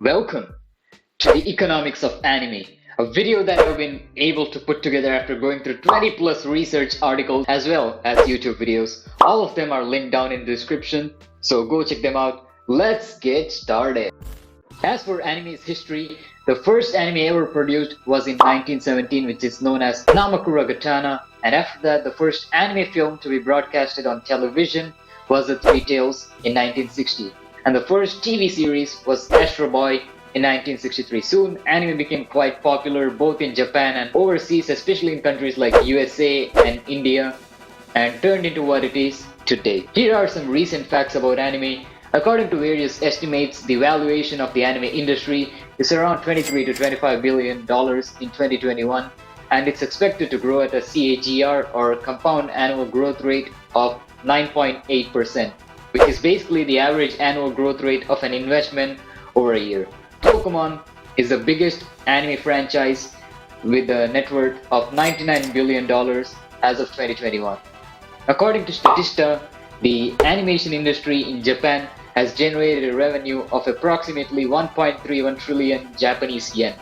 Welcome to the economics of anime, a video that I've been able to put together after going through 20 plus research articles as well as YouTube videos. All of them are linked down in the description, so go check them out. Let's get started. As for anime's history, the first anime ever produced was in 1917, which is known as Namakura Gatana, and after that the first anime film to be broadcasted on television was The Three Tales in 1960, and the first TV series was Astro Boy in 1963. Soon, anime became quite popular both in Japan and overseas, especially in countries like USA and India, and turned into what it is today. Here are some recent facts about anime. According to various estimates, the valuation of the anime industry is around 23 to 25 billion dollars in 2021, and it's expected to grow at a CAGR or compound annual growth rate of 9.8%, which is basically the average annual growth rate of an investment over a year. Pokemon is the biggest anime franchise with a net worth of $99 billion as of 2021. According to Statista, the animation industry in Japan has generated a revenue of approximately 1.31 trillion Japanese yen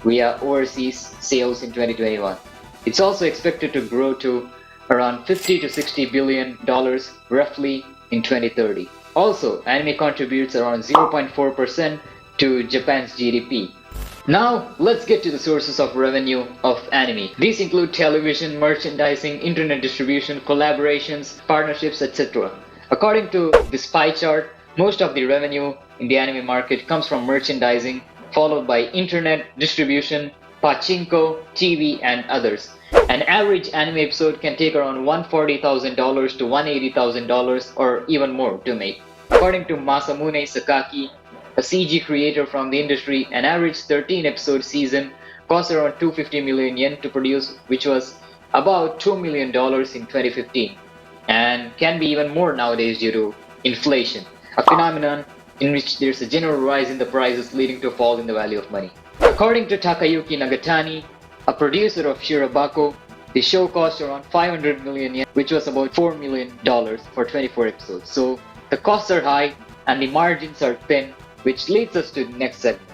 via overseas sales in 2021. It's also expected to grow to around 50 to 60 billion dollars roughly in 2030. Also, anime contributes around 0.4% to Japan's GDP. Now, let's get to the sources of revenue of anime. These include television, merchandising, internet distribution, collaborations, partnerships, etc. According to this pie chart, most of the revenue in the anime market comes from merchandising, followed by internet distribution, pachinko, TV, and others. An average anime episode can take around $140,000 to $180,000 or even more to make. According to Masamune Sakaki, a CG creator from the industry, an average 13 episode season costs around 250 million yen to produce, which was about $2 million in 2015, and can be even more nowadays due to inflation, a phenomenon in which there's a general rise in the prices leading to a fall in the value of money. According to Takayuki Nagatani, a producer of Shirobako, the show cost around 500 million yen, which was about $4 million for 24 episodes. So the costs are high and the margins are thin, which leads us to the next segment.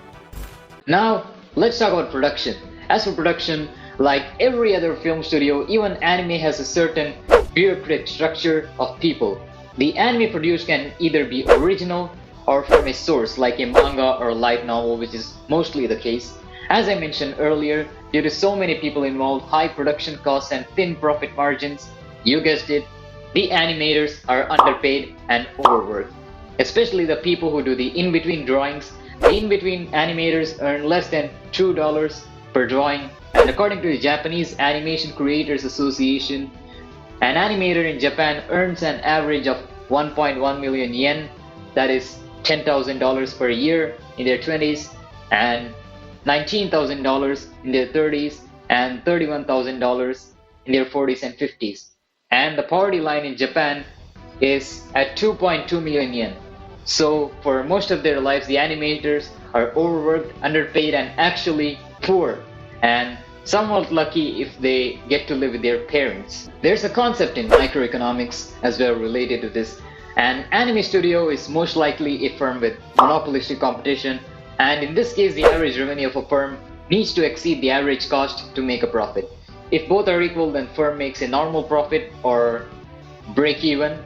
Now, let's talk about production. As for production, like every other film studio, even anime has a certain bureaucratic structure of people. The anime produced can either be original or from a source like a manga or light novel, which is mostly the case. As I mentioned earlier, due to so many people involved, high production costs and thin profit margins, you guessed it, the animators are underpaid and overworked. Especially the people who do the in-between drawings. The in-between animators earn less than $2 per drawing, and according to the Japanese Animation Creators Association, an animator in Japan earns an average of 1.1 million yen, that is $10,000 per year in their 20s, and $19,000 in their 30s, and $31,000 in their 40s and 50s. And the poverty line in Japan is at 2.2 million yen. So for most of their lives, the animators are overworked, underpaid, and actually poor, and somewhat lucky if they get to live with their parents. There's a concept in microeconomics as well related to this. An anime studio is most likely a firm with monopolistic competition, and in this case the average revenue of a firm needs to exceed the average cost to make a profit. If both are equal, then firm makes a normal profit or break even,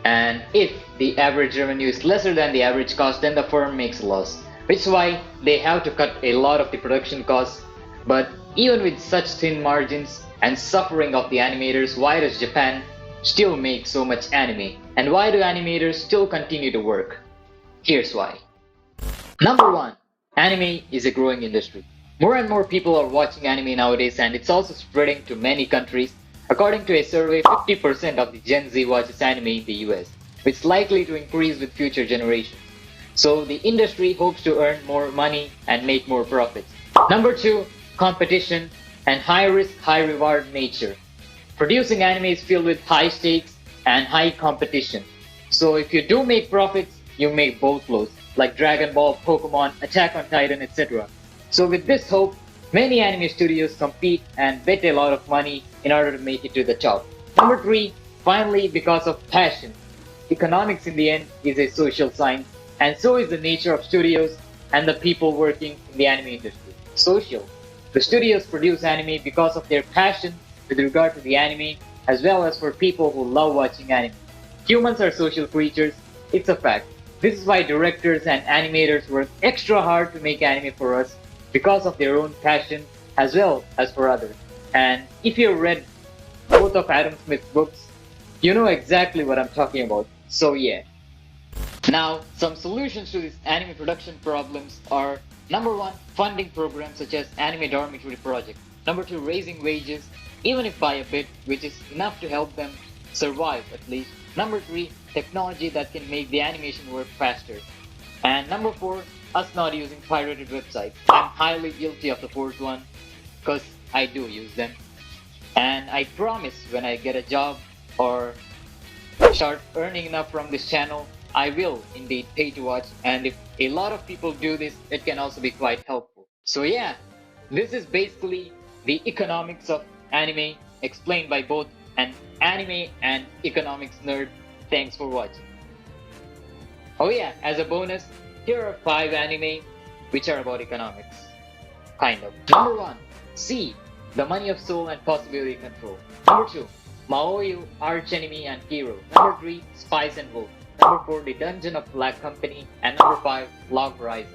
and if the average revenue is lesser than the average cost, then the firm makes a loss, which is why they have to cut a lot of the production costs. But even with such thin margins and suffering of the animators, why does Japan still make so much anime? And why do animators still continue to work? Here's why. Number 1. Anime is a growing industry. More and more people are watching anime nowadays, and it's also spreading to many countries. According to a survey, 50% of the Gen Z watches anime in the US, which is likely to increase with future generations. So the industry hopes to earn more money and make more profits. Number 2, competition and high risk, high reward nature. Producing anime is filled with high stakes and high competition. So if you do make profits, you make both lows, like Dragon Ball, Pokemon, Attack on Titan, etc. So with this hope, many anime studios compete and bet a lot of money in order to make it to the top. Number 3, finally, because of passion. Economics in the end is a social science, and so is the nature of studios and the people working in the anime industry. Social. The studios produce anime because of their passion with regard to the anime, as well as for people who love watching anime. Humans are social creatures, it's a fact. This is why directors and animators work extra hard to make anime for us because of their own passion as well as for others. And if you've read both of Adam Smith's books, you know exactly what I'm talking about. So yeah. Now, some solutions to these anime production problems are: number one, funding programs such as Anime Dormitory Project. Number two, raising wages, even if by a bit, which is enough to help them survive at least. Number three, technology that can make the animation work faster. And number four, us not using pirated websites. I'm highly guilty of the fourth one because I do use them. And I promise when I get a job or start earning enough from this channel, I will indeed pay to watch, and if a lot of people do this, it can also be quite helpful. So yeah, this is basically the economics of anime explained by both an anime and economics nerd. Thanks for watching. Oh yeah, as a bonus, here are 5 anime which are about economics. Kind of. Number 1, C, The Money of Soul and Possibility Control. Number 2, Maoyu, Archenemy and Hero. Number 3, Spice and Wolf. Number 4, The Dungeon of Black Company. And number 5, Log Horizon.